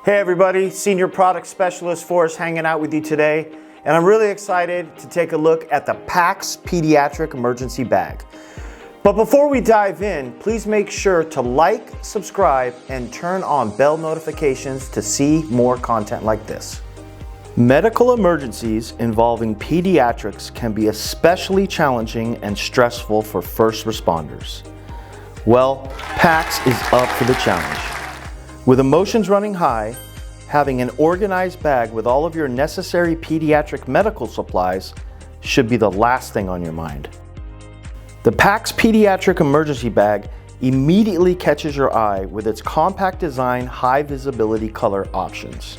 Hey everybody, Senior Product Specialist Forrest hanging out with you today, and I'm really excited to take a look at the PAX Pediatric Emergency Bag. But before we dive in, please make sure to like, subscribe, and turn on bell notifications to see more content like this. Medical emergencies involving pediatrics can be especially challenging and stressful for first responders. Well, PAX is up for the challenge. With emotions running high, having an organized bag with all of your necessary pediatric medical supplies should be the last thing on your mind. The PAX Pediatric Emergency Bag immediately catches your eye with its compact design, high visibility color options.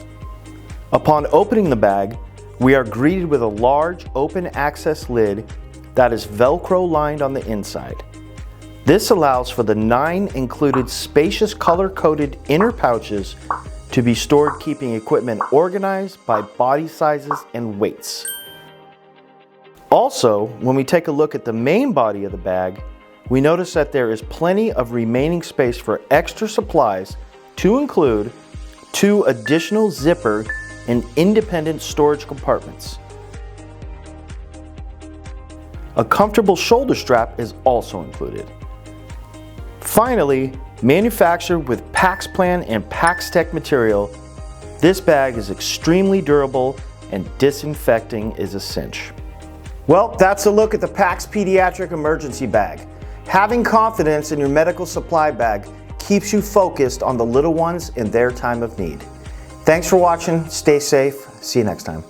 Upon opening the bag, we are greeted with a large open access lid that is Velcro lined on the inside. This allows for the 9 included spacious color-coded inner pouches to be stored, keeping equipment organized by body sizes and weights. Also, when we take a look at the main body of the bag, we notice that there is plenty of remaining space for extra supplies, to include 2 additional zipper and independent storage compartments. A comfortable shoulder strap is also included. Finally, manufactured with PAX Plan and PAX Tech material, this bag is extremely durable and disinfecting is a cinch. Well, that's a look at the PAX Pediatric Emergency Bag. Having confidence in your medical supply bag keeps you focused on the little ones in their time of need. Thanks for watching, stay safe, see you next time.